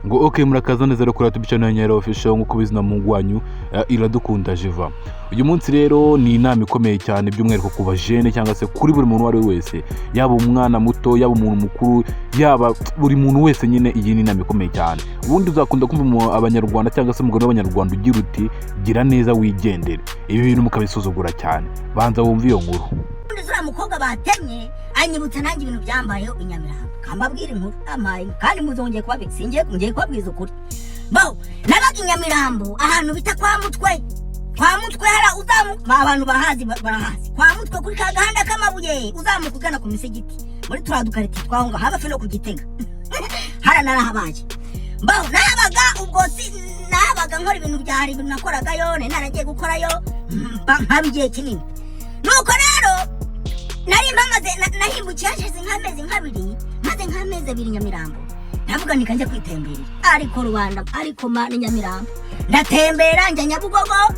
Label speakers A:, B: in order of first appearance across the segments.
A: ngo okay murakaza neza rero kuri YouTube channel Nyero Official nk'uko bizina mu wanyu Iradukunda Jiva. Uyu munsi rero ni inama ikomeye cyane by'umwihariko ku bajene cyangwa se kuri buri muntu wari wese, yaba umwana muto, yaba umuntu mukuru, yaba buri muntu wese nyine. Iyi ni inama ikomeye cyane. Ubundi uzakunda kumva abanyarwanda cyangwa se umugabo w'abanyarwanda ugira uti gira neza wigendere. Ibi bintu mukabisuzugura cyane. Banza wumve iyo nkuru.
B: Ndizura mukobwa batemye anyibutsa nanjye ibintu byambayeho Inyamirambo. Kambabwira inkuru amaye kandi muzongeye kuba bisingiye ngiye kubabwiza ukuri. Bo nabaga Inyamirambo ahantu bita kwa mutwe hara uzamuka abantu barahazi kwa mutwe kuri ka gahanda k'amabuye uzamuka ugana ku misigiti muri turadukariti twahunga habafi no kugitega hara narahabaje. Bo nabaga ubwo nabaga nkora ibintu byari ibintu nakoragayo naragiye gukorayo nkabigiye kinini. Nuko rero nari mpamaze nahimbukiye hashize nk'amezi abiri Nyamirambo. Ndavuga nikajya kwitemberera ariko Rwanda ariko mane Nyamirambo ndatembera njya Nyabugogo.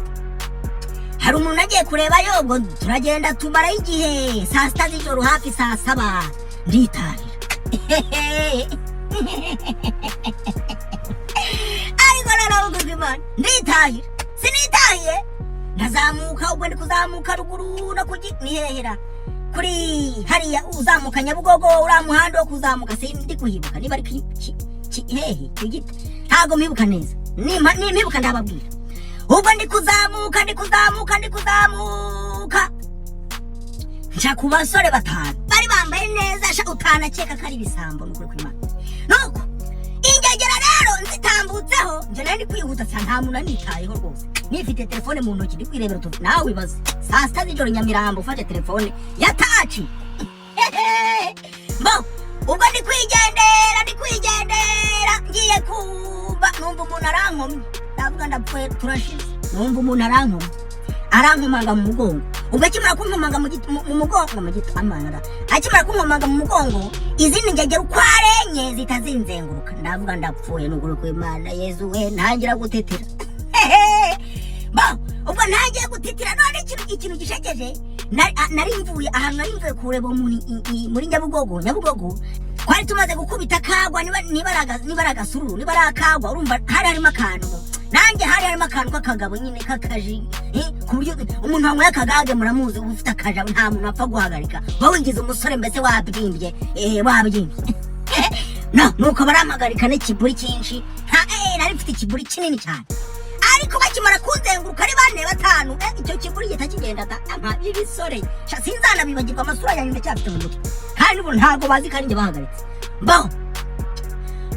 B: Hari umuntu nagiye kurebayo ngo turagenda tumara igihe saa sita z'ijoro hafi saa saba nditarira. Ariko naravuga Imana nditahira sinitahiye ndazamuka ubwo ndi kuzamuka ruguru no kugihehera kuri hariya uzamuka Nyabugogo ura muhanda wo kuzamuka sindi kuhibuka niba ari hehe kigita ntago mpibuka neza nimpibuka ndababwira. Ubwo ndi kuzamuka nca ku basore batanu bari bambaye neza sha utanakeka kari bisambo n'ukuri kw'Imana. Nuko ingegera rero nzitambutseho nje nari kwihuta cyane nta muntu nitayeho rwose nifite telefone mu ntoki ndi kwirebera utu nawe wibaze saa sita z'ijoro Nyamirambo ufate telefone ya taci. Bo ubwo ndi kwigendera ngiye kumva numva umuntu arankomye. Ndavuga ndapfuye turashize. Numva umuntu arankomanga mu mugongo. Ubwo akimara kunkomanga mu mugongo mu gitamara akimara kunkomanga mu mugongo izindi ngegera ukwarenye zitazinzenguruka. Ndavuga ndapfuye n'ukuri kw'Imana Yezu we ntangira gutetera. Ba ubwo ntangiye gutitira none ikintu gishekeje nari mvuye ahantu nari mvuye kureba muri Nyabugogo twari tumaze gukubita kagwa niba aragasuru niba arakagwa urumva hari harimo akantu nanjye hari harimo akantu k'akagabo nyine kakaji ku buryo umuntu wanyweye akagage muramuzi ufite akaja nta muntu apfa guhagarika wawigize umusore mbese wabyimbye no nuko barampagarika n'ikiburi cyinshi nari mfite ikiburi kinini cyane. Ariko bakimara kunzenguruka ari bane batanu icyo kiburi gita kigenda nta ibisore sinzana bibagirwa amasura yanyu ndacyafite mu mutwe kandi ubu ntago bazi kandi nge bahagaritse. Bo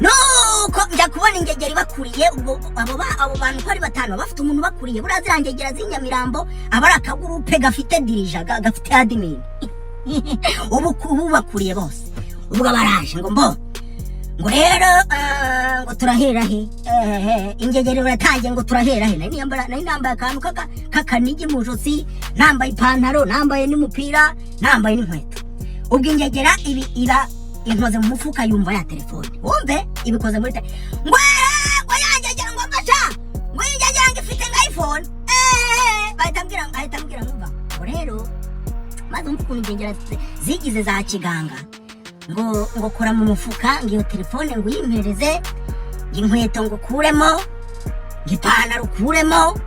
B: nuko njya kubona ingegeri bakuriye ubwo abo bantu ko ari batanu bafite umuntu bakuriye burazirangegera z'Inyamirambo abari akagurupe gafite dirija gafite admin ubu bakuriye bose. Ubwo baraje ngo ngo rero ngo turahera he ingegeri uratangiye ngo turahera he nari nambaye akantu kakanigi mu josi nambaye ipantaro nambaye n'umupira nambaye n'inkweto. Ubwo ingegera ibi inkoze mu mufuka yumva ya telefone wumve ibikoze muri ngo yangegera ngo mfasha ngo ingegera ngifite nka iPhone bahita mbwira ngo rero maze umfukuntu ingegera zigize za kiganga ngo kora mu mufuka ngiyo telefone ngo yimpereze inkweto ngo kuremo ngipantaro kuremo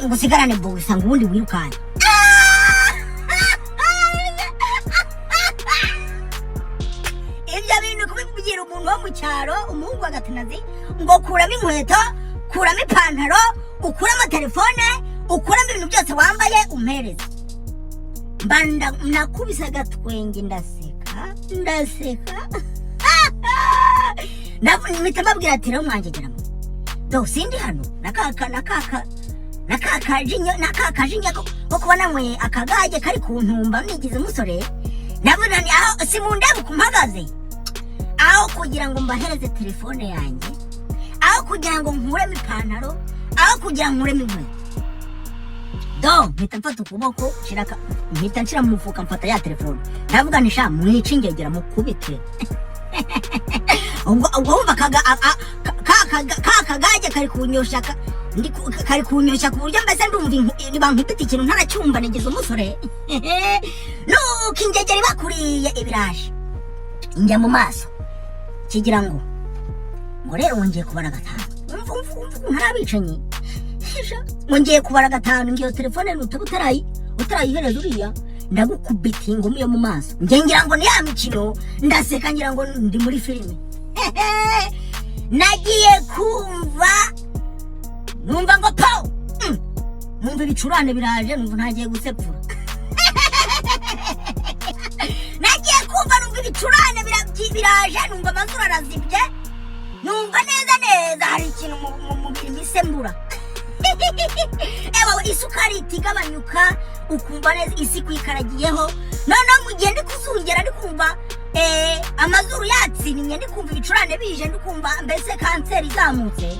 B: ngo sigarane bosa ngo ubundi wirukanye. Ibyo bintu kubigira umuntu wo mu cyaro umuhungu agatinazi ngo kuramo inkweto kuramo ipantaro ukuramo telefone ukuramo ibintu byose wambaye umpereze. Mbanda nakubise agatwenge ndaseka mpita mbabwira ati rero mwangegeramo do sindi hano nakakajinya ko kuba nanyweye akagage kari ku ntumba nigize umusore. Ndabona ni aho simundebe kumpagaze aho kugira ngo mbahereze telefone yanjye aho kugira ngo nkuremo ipantaro aho kugira ngo nkuremo inkweto do mpita mfata ukuboko mpita nshira mu mufuka mfata ya telefone ndavuga nisha mwica ingegera mukubite. Ubwo wumva kakagage kari kunyosha ku buryo mbese ndumva nibankubita ikintu ntaracyumva nigize umusore. Nuko ingegera bakuriye ibiraje njya mu maso kigira ngo ngo rero wongeye kubara gatanu ntarabicanyi wongeye kubara gatanu ngiyo telefone nutaba utarayihereza uriya ndagukubita ingumi yo mu maso ngira ngo ni ya mikino ndaseka ngira ngo ndi muri filime nagiye kumva numva ngo po numva ibicurane biraje numva ntagiye gusepfura nagiye kumva numva ibicurane biraje numva amazuru arazibye numva neza hari ikintu mu mubiri misembura ewa isukari itigabanyuka ukumva neza isi kwikaragiyeho noneho mu gihe ndi kuzungera ndi kumva amazuru yatsiniye ndi kumva ibicurane bije ndi kumva mbese kanseri izamutse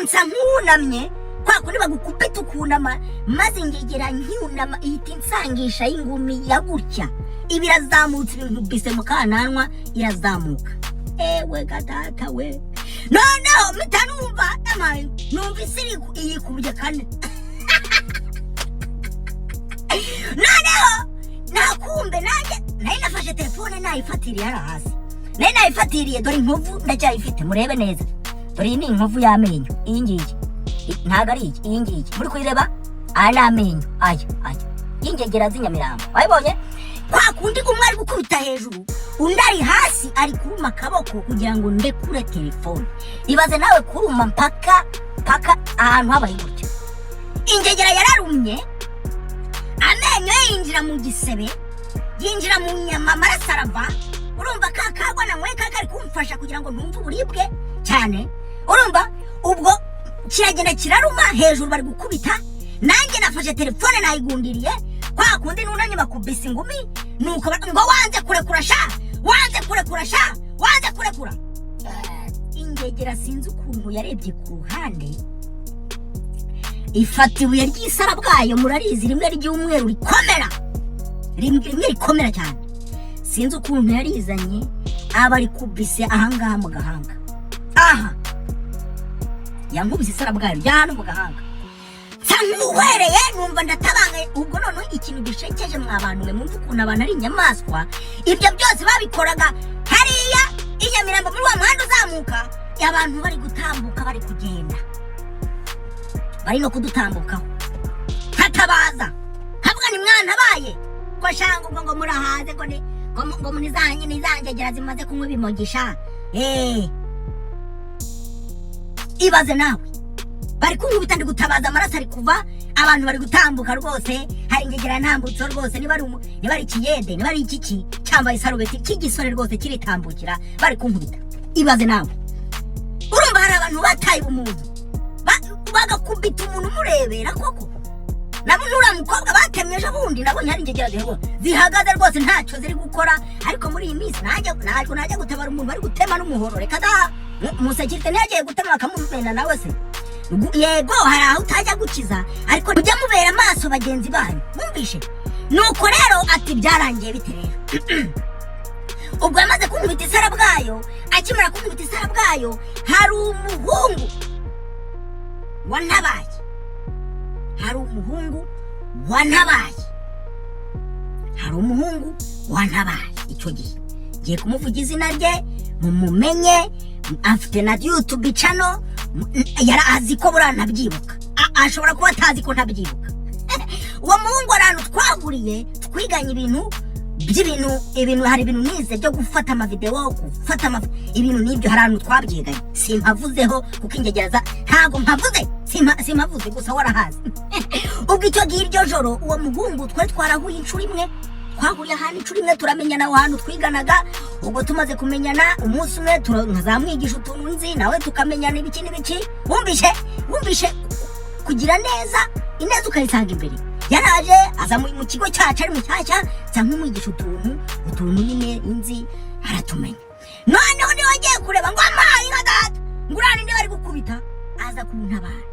B: nsa nk'uwunamye kwa kundi bagukubita ukunama maze ngegera nkiunama ihita insangisha y'ingumi ya gutya ibirazamutse ibintu bise mu kananwa irazamuka ewe gatata we noneho mpita numva numva isi iyikubye kane noneho nakumbe nanjye nari nafashe telefone nayifatiriye hara hasi nari nayifatiriye dore inkovu ndacyayifite murebe neza dore iyi ni inkovu y'amenyo iyi ngiyi ntago ari iki iyi ngiyi muri kuyireba aya ni amenyo aya y'ingegera z'inyamirambo wayibonye kwa kundi umwe ari gukubita hejuru undi ari hasi ari kuruma akaboko kugira ngo ndekure telefone ibaze nawe kuruma mpaka ahantu habaye gutya ingegera yararumye amenyo yinjira mu gisebe yinjira mu nyama amaraso arava urumva kakagwa na mwe kari kumfasha kugira ngo ntumve uburibwe cyane urumva ubwo kiragenda kiraruma hejuru bari gukubita nanjye nafashe telefone nayigundiriye kwa kundi nunanye bakubise ingumi nuko ngo wanze kurekura ingegera sinzi ukuntu yarebye ku ruhande ifata ibuye ry'isara bwayo murarizi rimwe ry'umweru rikomera cyane sinzi ukuntu yarizanye aba rikubise ahangaha mu gahanga yankubise isara bwayo ryano mu gahanga nkuhereye numva ndatabangaye ubwo noneho ikintu gishekeje mwa bantu mwe mwumva ukuntu abantu ari inyamaswa ibyo byose babikoraga hariya inyamirambo muri wa muhanda uzamuka abantu bari gutambuka bari kugenda bari no kudutambukaho hatabaza havuga ni mwana abaye ko shanga ubwo ngo murahaze ngo nizangegera zimaze kunywa ibimogisha ibaze nawe bari kunkubita ndi gutabaza amaraso ari kuva abantu bari gutambuka rwose hari ingegera ntambutso rwose niba ari ikiyede niba ari ikiki cyambaye isarubeti cy'igisore rwose kiritambukira bari kunkubita ibaze nawe urumva hari abantu bataye umuntu bagakubita umuntu umurebera koko nabo nura mukobwa batemye ejo bundi nabonye hari ingegera zihagaze rwose ntacyo ziri gukora ariko muri iyi minsi najya gutabara umuntu bari gutema n'umuhoro reka da musekirite ntiyagiye gutema bakamumena nawe se yego hari aho utajya gukiza ariko ujya mubera amaso bagenzi banyu mwumvishe nuko rero ati byarangiye bite rero ubwo yamaze kunkubita isara bwayo akimara kunkubita isara bwayo hari umuhungu wantabaye icyo gihe ngiye kumuvuga izina rye mumumenye afite na YouTube channel yari azi ko buriya ntabyibuka ashobora kuba atazi ko ntabyibuka uwo muhungu arantu twahuriye twiganye ibintu hari ibintu nize byo gufata amavideo ibintu n'ibyo hari ahantu twabyiganye simpavuzeho kuko ingegeraza ntago mpavuze simpavuze gusa warahazi ubwo icyo gihe iryo joro uwo muhungu twari twarahuye inshuro imwe twahuriye ahantu inshuro imwe turamenyana aho hantu twiganaga ubwo tumaze kumenyana umunsi umwe nkazamwigisha utuntu nzi nawe tukamenyana ibiki n'ibiki wumvishe kugira neza ineza ukayisanga imbere yaraje aza mu kigo cyacu ari mushyashya nsa nk'umwigisha utuntu nyine inzi aratumenya noneho niwe agiye kureba ngo amayi nka data ngurane niba ari gukubita aza kuntabara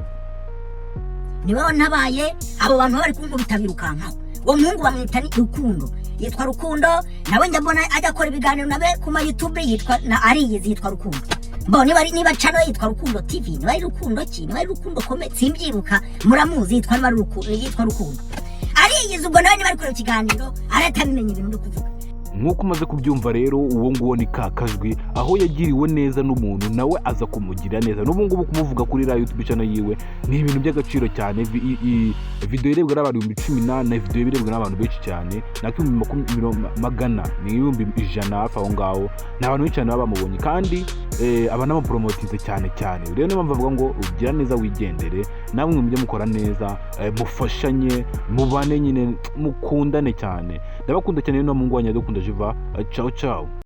B: niwe wantabaye abo bantu bari kunkubita birukankaho uwo muhungu bamwita ni Rukundo yitwa Rukundo nawe njya mbona ajya akora ibiganiro nabe ku ma YouTube yitwa Rukundo niba channel yitwa Rukundo TV niba ari Rukundo ki niba ari Rukundo comment simbyibuka muramuzi yitwa Rukundo ariyizi ubwo nawe niba ari kureba ikiganiro aratabimenye ibintu ndi kuvuga
A: nk'uko umaze kubyumva rero uwo nguwo ni Kakajwi, aho yagiriwe neza n'umuntu nawe aza kumugirira neza. N'ubu ngubu kumuvuga kuri iriya YouTube channel yiwe ni ibintu by'agaciro cyane. Video irebwa n'abantu 18, video irebwa n'abantu benshi cyane, nako magana, ni 100 hafi aho ngaho. Ni abantu benshi cyane baba bamubonye kandi abanamupromotize cyane cyane. Rero niyo mpamvu avuga ngo ugira neza wigendere, namwe mujye mukora neza, mufashanye, mubane nyine, mukundane cyane. Ndabakunda cyane no mu ngwanya dukunda Jiva. Ciao ciao.